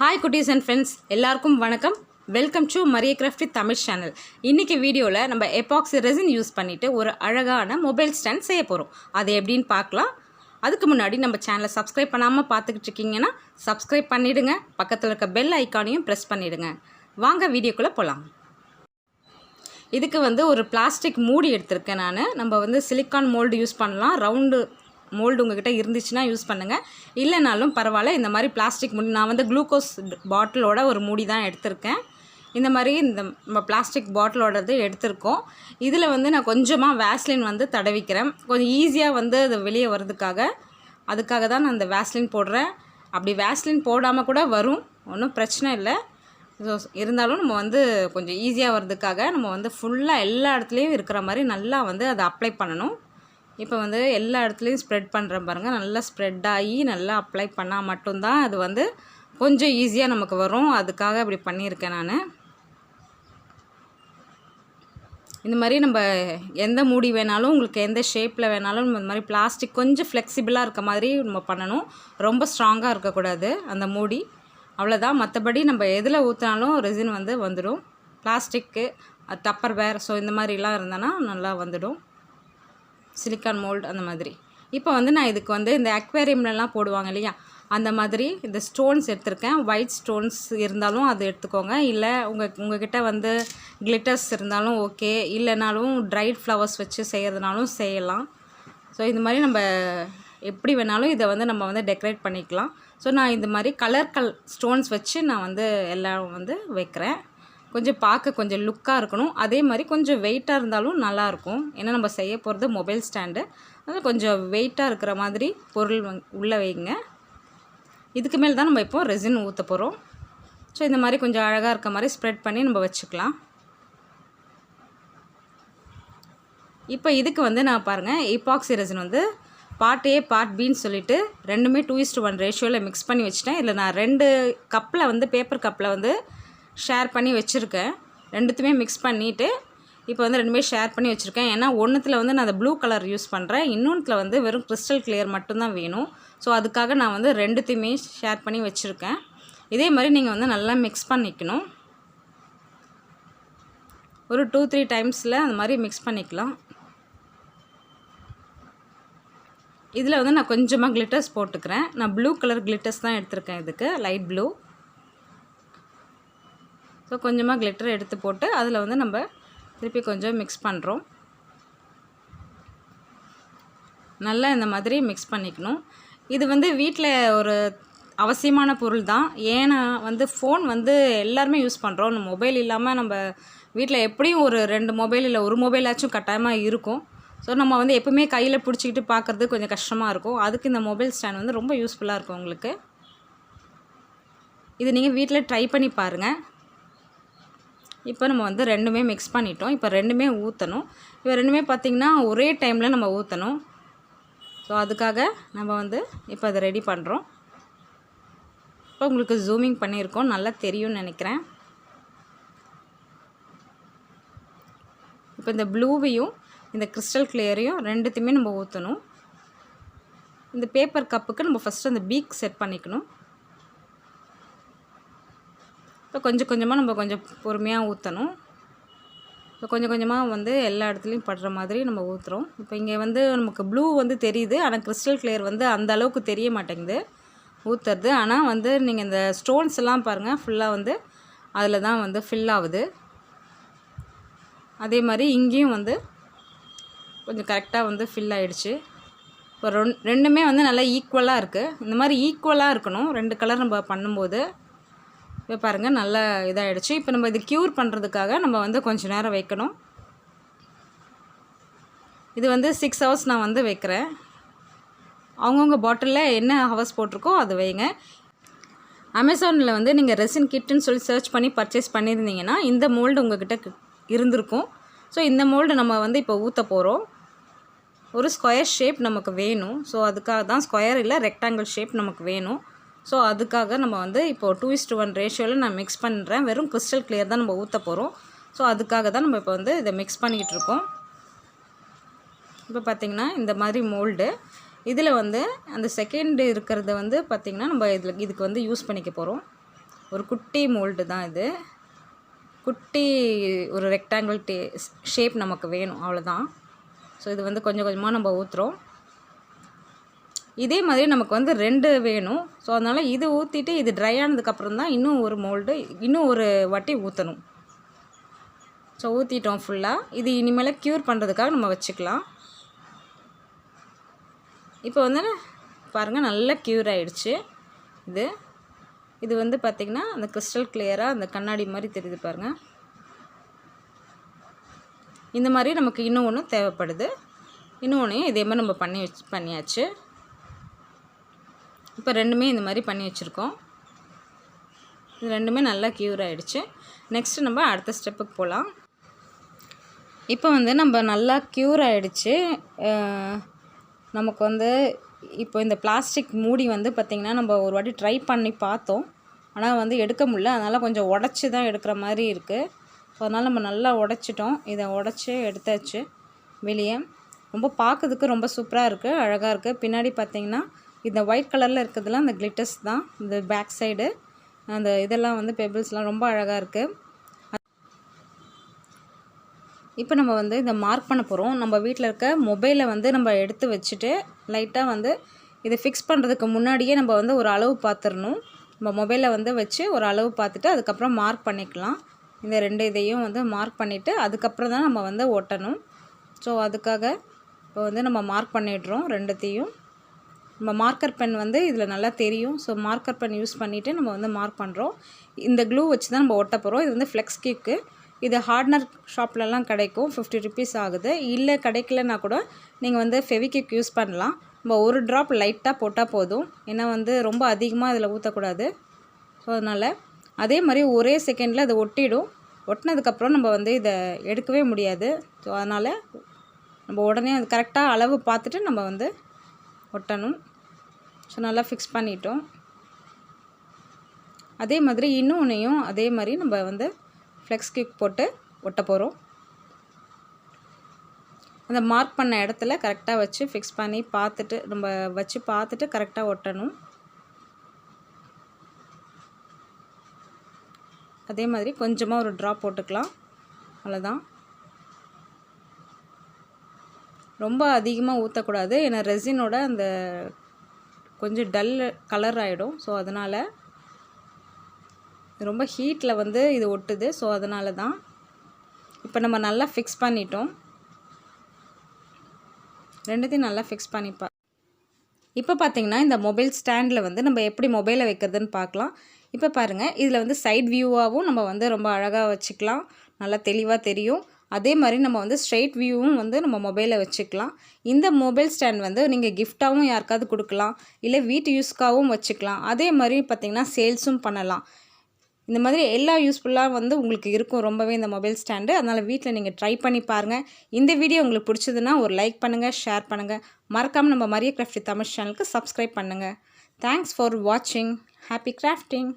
Hi குட்டீஸ் and friends, எல்லாருக்கும் வணக்கம். Welcome to mariyo crafty Tamil channel. இன்றைக்கி வீடியோவில் நம்ம எபாக்சி ரெசின் யூஸ் பண்ணிவிட்டு ஒரு அழகான மொபைல் ஸ்டாண்ட் செய்ய போகிறோம். அது எப்படின்னு பார்க்கலாம். அதுக்கு முன்னாடி நம்ம சேனலை சப்ஸ்கிரைப் பண்ணாமல் பார்த்துக்கிட்டு இருக்கீங்கன்னா சப்ஸ்கிரைப் பண்ணிவிடுங்க. பக்கத்தில் இருக்க பெல் ஐக்கானையும் ப்ரெஸ் பண்ணிவிடுங்க. வாங்க வீடியோக்குள்ளே போகலாம். இதுக்கு ஒரு பிளாஸ்டிக் மூடி எடுத்திருக்கேன் நான். நம்ம சிலிக்கான் மோல்டு யூஸ் பண்ணலாம். ரவுண்டு மோல்டு உங்கள்கிட்ட இருந்துச்சுன்னா யூஸ் பண்ணுங்கள், இல்லைனாலும் பரவாயில்ல. இந்த மாதிரி பிளாஸ்டிக் மூடி, நான் குளூக்கோஸ் பாட்டிலோட ஒரு மூடி தான் எடுத்திருக்கேன். இந்த மாதிரி நம்ம பிளாஸ்டிக் பாட்டிலோடது எடுத்திருக்கோம். இதில் நான் கொஞ்சமாக வேஸ்லின் தடவிக்கிறேன். கொஞ்சம் ஈஸியாக அது வெளியே வர்றதுக்காக. அதுக்காக தான் நான் இந்த வேஸ்லின் போடுறேன். அப்படி வேஸ்லின் போடாமல் கூட வரும், ஒன்றும் பிரச்சனை இல்லை. ஸோ இருந்தாலும் நம்ம கொஞ்சம் ஈஸியாக வர்றதுக்காக நம்ம ஃபுல்லாக எல்லா இடத்துலையும் இருக்கிற மாதிரி நல்லா அதை அப்ளை பண்ணணும். இப்போ எல்லா இடத்துலையும் ஸ்ப்ரெட் பண்ணுறேன் பாருங்கள். நல்லா ஸ்ப்ரெட் ஆகி நல்லா அப்ளை பண்ணால் மட்டும்தான் அது கொஞ்சம் ஈஸியாக நமக்கு வரும். அதுக்காக இப்படி பண்ணியிருக்கேன் நான். இந்த மாதிரி நம்ம எந்த மூடி வேணாலும், உங்களுக்கு எந்த ஷேப்பில் வேணாலும் இந்த மாதிரி பிளாஸ்டிக் கொஞ்சம் ஃப்ளெக்சிபிளாக இருக்க மாதிரி நம்ம பண்ணணும். ரொம்ப ஸ்ட்ராங்காக இருக்கக்கூடாது அந்த மூடி, அவ்வளோதான். மற்றபடி நம்ம எதில் ஊற்றினாலும் ரெசின் வந்துடும். பிளாஸ்டிக்கு, டப்பர் வேர், ஸோ இந்த மாதிரிலாம் இருந்தேன்னா நல்லா வந்துடும். சிலிக்கான் மோல்டு அந்த மாதிரி. இப்போ நான் இதுக்கு இந்த அக்வேரியம்லலாம் போடுவாங்க இல்லையா, அந்த மாதிரி இந்த ஸ்டோன்ஸ் எடுத்திருக்கேன். ஒயிட் ஸ்டோன்ஸ் இருந்தாலும் அது எடுத்துக்கோங்க, இல்லை உங்கள்கிட்ட கிளிட்டர்ஸ் இருந்தாலும் ஓகே, இல்லைனாலும் ட்ரைட் ஃப்ளவர்ஸ் வச்சு செய்கிறதுனாலும் செய்யலாம். ஸோ இந்த மாதிரி நம்ம எப்படி வேணாலும் இதை நம்ம டெக்கரேட் பண்ணிக்கலாம். ஸோ நான் இந்த மாதிரி கலர் ஸ்டோன்ஸ் வச்சு நான் எல்லாம் வைக்கிறேன். கொஞ்சம் பார்க்க கொஞ்சம் லுக்காக இருக்கணும். அதே மாதிரி கொஞ்சம் வெயிட்டாக இருந்தாலும் நல்லாயிருக்கும். ஏன்னா நம்ம செய்ய போகிறது மொபைல் ஸ்டாண்டு, அது கொஞ்சம் வெயிட்டாக இருக்கிற மாதிரி பொருள் உள்ளே வைங்க. இதுக்கு மேலே தான் நம்ம இப்போ ரெசின் ஊற்ற போகிறோம். ஸோ இந்த மாதிரி கொஞ்சம் அழகாக இருக்க மாதிரி ஸ்ப்ரெட் பண்ணி நம்ம வச்சுக்கலாம். இப்போ இதுக்கு நான் பாருங்கள், epoxy resin part A part பின்னு சொல்லிவிட்டு ரெண்டுமே 2:1 ரேஷியோவில் மிக்ஸ் பண்ணி வச்சுட்டேன். இதில் நான் 2 கப்பில் பேப்பர் கப்பில் ஷேர் பண்ணி வச்சுருக்கேன். ரெண்டுத்துமே மிக்ஸ் பண்ணிவிட்டு இப்போ ரெண்டுமே ஷேர் பண்ணி வச்சுருக்கேன். ஏன்னா ஒன்றுத்தில் நான் அந்த ப்ளூ கலர் யூஸ் பண்ணுறேன், இன்னொன்றுத்தில் வெறும் கிறிஸ்டல் கிளியர் மட்டும்தான் வேணும். ஸோ அதுக்காக நான் ரெண்டுத்தையுமே ஷேர் பண்ணி வச்சுருக்கேன். இதே மாதிரி நீங்கள் நல்லா மிக்ஸ் பண்ணிக்கணும். ஒரு 2-3 டைம்ஸில் அந்த மாதிரி மிக்ஸ் பண்ணிக்கலாம். இதில் நான் கொஞ்சமாக கிளிட்டர்ஸ் போட்டுக்கிறேன். நான் ப்ளூ கலர் கிளிட்டர்ஸ் தான் எடுத்திருக்கேன் இதுக்கு, லைட் ப்ளூ. ஸோ கொஞ்சமாக கிளிட்டர் எடுத்து போட்டு அதில் நம்ம திருப்பி கொஞ்சம் மிக்ஸ் பண்ணுறோம். நல்லா இந்த மாதிரி மிக்ஸ் பண்ணிக்கணும். இது வீட்டில் ஒரு அவசியமான பொருள் தான். ஏன்னா ஃபோன் எல்லாருமே யூஸ் பண்ணுறோம். நம்ம மொபைல் இல்லாமல் நம்ம வீட்டில் எப்படியும் ஒரு 2 மொபைல் இல்லை ஒரு மொபைலாச்சும் கட்டாயமாக இருக்கும். ஸோ நம்ம எப்பவுமே கையில் பிடிச்சிக்கிட்டு பார்க்குறது கொஞ்சம் கஷ்டமாக இருக்கும். அதுக்கு இந்த மொபைல் ஸ்டாண்ட் ரொம்ப யூஸ்ஃபுல்லாக இருக்கும் உங்களுக்கு. இது நீங்கள் வீட்டில் ட்ரை பண்ணி பாருங்கள். இப்போ நம்ம ரெண்டுமே மிக்ஸ் பண்ணிட்டோம். இப்போ ரெண்டுமே ஊற்றணும். இப்போ ரெண்டுமே பார்த்திங்கன்னா ஒரே டைமில் நம்ம ஊற்றணும். ஸோ அதுக்காக நம்ம இப்போ அதை ரெடி பண்ணுறோம். இப்போ உங்களுக்கு ஜூமிங் பண்ணியிருக்கோம், நல்லா தெரியும்னு நினைக்கிறேன். இப்போ இந்த ப்ளூவையும் இந்த கிறிஸ்டல் கிளியரையும் ரெண்டுத்தையுமே நம்ம ஊற்றணும். இந்த பேப்பர் கப்புக்கு நம்ம ஃபஸ்ட்டு அந்த பீக் செட் பண்ணிக்கணும். இப்போ கொஞ்சம் கொஞ்சமாக நம்ம கொஞ்சம் பொறுமையாக ஊற்றணும். இப்போ கொஞ்சம் கொஞ்சமாக எல்லா இடத்துலையும் படுற மாதிரி நம்ம ஊற்றுறோம். இப்போ இங்கே நமக்கு ப்ளூ தெரியுது, ஆனால் கிறிஸ்டல் கிளியர் அந்த அளவுக்கு தெரிய மாட்டேங்குது ஊற்றுறது. ஆனால் நீங்கள் இந்த ஸ்டோன்ஸ் எல்லாம் பாருங்கள், ஃபுல்லாக அதில் தான் ஃபில் ஆகுது. அதே மாதிரி இங்கேயும் கொஞ்சம் கரெக்டாக ஃபில் ஆகிடுச்சு. இப்போ ரெண்டுமே நல்லா ஈக்குவலாக இருக்குது. இந்த மாதிரி ஈக்குவலாக இருக்கணும் 2 கலர் நம்ம பண்ணும்போது. இப்போ பாருங்கள் நல்லா இதாகிடுச்சு. இப்போ நம்ம இது க்யூர் பண்ணுறதுக்காக நம்ம கொஞ்சம் நேரம் வைக்கணும். இது 6 ஹவர்ஸ் நான் வைக்கிறேன். அவங்கவுங்க பாட்டிலில் என்ன ஹவர்ஸ் போட்டிருக்கோ அது வைங்க. அமேசானில் நீங்கள் ரெசின் கிட்டுன்னு சொல்லி சர்ச் பண்ணி பர்ச்சேஸ் பண்ணியிருந்தீங்கன்னா இந்த மோல்டு உங்கள்கிட்ட இருந்திருக்கும். ஸோ இந்த மோல்டு நம்ம இப்போ ஊற்ற போகிறோம். ஒரு ஸ்கொயர் ஷேப் நமக்கு வேணும். ஸோ அதுக்காக தான், ஸ்கொயர் இல்லை ரெக்டாங்கிள் ஷேப் நமக்கு வேணும். ஸோ அதுக்காக நம்ம இப்போது 2:1 ரேஷியோவில் நான் மிக்ஸ் பண்ணுறேன். வெறும் கிறிஸ்டல் கிளியர் தான் நம்ம ஊற்ற போகிறோம். ஸோ அதுக்காக தான் நம்ம இப்போ இதை மிக்ஸ் பண்ணிக்கிட்டு இருக்கோம். இப்போ பார்த்திங்கன்னா இந்த மாதிரி மோல்டு இதில் அந்த செகண்ட் இருக்கிறத பார்த்திங்கன்னா நம்ம இதுக்கு யூஸ் பண்ணிக்க போகிறோம். ஒரு குட்டி மோல்டு தான் இது. குட்டி ஒரு ரெக்டாங்கிள் ஷேப் நமக்கு வேணும், அவ்வளோதான். ஸோ இது வந்து கொஞ்சம் கொஞ்சமாக நம்ம ஊற்றுறோம். இதே மாதிரி நமக்கு வந்து 2 வேணும். ஸோ அதனால் இது ஊற்றிட்டு இது ட்ரை ஆனதுக்கப்புறம் தான் இன்னும் ஒரு மோல்டு இன்னும் ஒரு வாட்டி ஊற்றணும். ஸோ ஊற்றிட்டோம் ஃபுல்லாக. இது இனிமேல் க்யூர் பண்ணுறதுக்காக நம்ம வச்சுக்கலாம். இப்போ வந்து பாருங்கள், நல்லா க்யூர் ஆகிடுச்சு. இது வந்து பார்த்திங்கன்னா அந்த கிறிஸ்டல் கிளியராக அந்த கண்ணாடி மாதிரி தெரியுது பாருங்கள். இந்த மாதிரி நமக்கு இன்னும் ஒன்று தேவைப்படுது. இன்னொன்றையும் இதே மாதிரி நம்ம பண்ணியாச்சு. இப்போ 2மே இந்த மாதிரி பண்ணி வச்சுருக்கோம். இது 2மே நல்லா க்யூர் ஆகிடுச்சு. நெக்ஸ்ட்டு நம்ம அடுத்த ஸ்டெப்புக்கு போகலாம். இப்போ வந்து நம்ம நல்லா க்யூர் ஆகிடுச்சு. நமக்கு வந்து இப்போ இந்த பிளாஸ்டிக் மூடி வந்து பார்த்திங்கன்னா நம்ம ஒரு வாட்டி ட்ரை பண்ணி பார்த்தோம். ஆனால் வந்து எடுக்க முடியல. அதனால் கொஞ்சம் உடச்சி தான் எடுக்கிற மாதிரி இருக்குது. ஸோ அதனால் நம்ம நல்லா உடச்சிட்டோம். இதை உடச்சி எடுத்தாச்சு வெளியே. ரொம்ப பார்க்குறதுக்கு ரொம்ப சூப்பராக இருக்குது, அழகாக இருக்குது. பின்னாடி பார்த்திங்கன்னா இந்த ஒயிட் கலரில் இருக்கிறதுலாம் அந்த கிளிட்டர்ஸ் தான். இந்த பேக் சைடு அந்த இதெல்லாம் வந்து பெபிள்ஸ்லாம் ரொம்ப அழகாக இருக்குது. இப்போ நம்ம வந்து இதை மார்க் பண்ண போகிறோம். நம்ம வீட்டில் இருக்க மொபைலை வந்து நம்ம எடுத்து வச்சுட்டு லைட்டாக வந்து இதை ஃபிக்ஸ் பண்ணுறதுக்கு முன்னாடியே நம்ம வந்து ஒரு அளவு பார்த்துடணும். நம்ம மொபைலை வந்து வச்சு ஒரு அளவு பார்த்துட்டு அதுக்கப்புறம் மார்க் பண்ணிக்கலாம். இந்த 2 இதையும் வந்து மார்க் பண்ணிவிட்டு அதுக்கப்புறம் தான் நம்ம வந்து ஒட்டணும். ஸோ அதுக்காக இப்போ வந்து நம்ம மார்க் பண்ணிடுறோம் 2த்தையும். நம்ம மார்க்கர் பென் வந்து இதில் நல்லா தெரியும். ஸோ மார்க்கர் பென் யூஸ் பண்ணிவிட்டு நம்ம வந்து மார்க் பண்ணுறோம். இந்த க்ளூ வச்சு தான் நம்ம ஒட்ட போகிறோம். இது வந்து ஃப்ளெக்ஸ் கிக்கு. இது ஹார்ட்னர் ஷாப்லலாம் கிடைக்கும், 50 ருபீஸ் ஆகுது. இல்லை கிடைக்கலனா கூட நீங்கள் வந்து ஃபெவிக்விக் யூஸ் பண்ணலாம். நம்ம ஒரு ட்ராப் லைட்டாக போட்டால் போதும். ஏன்னா வந்து ரொம்ப அதிகமாக இதில் ஊற்றக்கூடாது. ஸோ அதனால் அதே மாதிரி ஒரே செகண்டில் அதை ஒட்டிடும். ஒட்டினதுக்கப்புறம் நம்ம வந்து இதை எடுக்கவே முடியாது. ஸோ அதனால் நம்ம உடனே அது கரெக்டாக அளவு பார்த்துட்டு நம்ம வந்து ஒட்டணும். ஸோ நல்லா ஃபிக்ஸ் பண்ணிட்டோம். அதே மாதிரி இன்னொன்றையும் அதே மாதிரி நம்ம வந்து ஃப்ளெக்ஸ் கிக் போட்டு ஒட்ட போகிறோம். அந்த மார்க் பண்ண இடத்துல கரெக்டாக வச்சு ஃபிக்ஸ் பண்ணி பார்த்துட்டு நம்ம வச்சு பார்த்துட்டு கரெக்டாக ஒட்டணும். அதே மாதிரி கொஞ்சமாக ஒரு ட்ராப் போட்டுக்கலாம், அவ்வளோதான். ரொம்ப அதிகமாக ஊற்றக்கூடாது. ஏன்னா ரெசினோட அந்த கொஞ்சம் டல் கலர் ஆகிடும். ஸோ அதனால் ரொம்ப ஹீட்டில் வந்து இது ஒட்டுது. ஸோ அதனால தான். இப்போ நம்ம நல்லா ஃபிக்ஸ் பண்ணிட்டோம். 2த்தையும் நல்லா ஃபிக்ஸ் பண்ணிப்பா. இப்போ பார்த்திங்கன்னா இந்த மொபைல் ஸ்டாண்டில் வந்து நம்ம எப்படி மொபைலை வைக்கிறதுன்னு பார்க்கலாம். இப்போ பாருங்கள், இதில் வந்து சைட் வியூவாகவும் நம்ம வந்து ரொம்ப அழகாக வச்சுக்கலாம், நல்லா தெளிவாக தெரியும். அதே மாதிரி நம்ம வந்து ஸ்ட்ரெயிட் வியூவும் வந்து நம்ம மொபைலில் வச்சுக்கலாம். இந்த மொபைல் ஸ்டாண்ட் வந்து நீங்கள் கிஃப்டாகவும் யாருக்காவது கொடுக்கலாம், இல்லை வீட்டு யூஸ்க்காகவும் வச்சுக்கலாம். அதே மாதிரி பார்த்திங்கன்னா சேல்ஸும் பண்ணலாம். இந்த மாதிரி எல்லா யூஸ்ஃபுல்லாக வந்து உங்களுக்கு இருக்கும் ரொம்பவே இந்த மொபைல் ஸ்டாண்டு. அதனால் வீட்டில் நீங்கள் ட்ரை பண்ணி பாருங்கள். இந்த வீடியோ உங்களுக்கு பிடிச்சதுன்னா ஒரு லைக் பண்ணுங்கள், ஷேர் பண்ணுங்கள். மறக்காமல் நம்ம மரிய கிராஃப்டி தமிழ் சேனலுக்கு சப்ஸ்கிரைப் பண்ணுங்கள். தேங்க்ஸ் ஃபார் வாட்சிங். Happy grafting.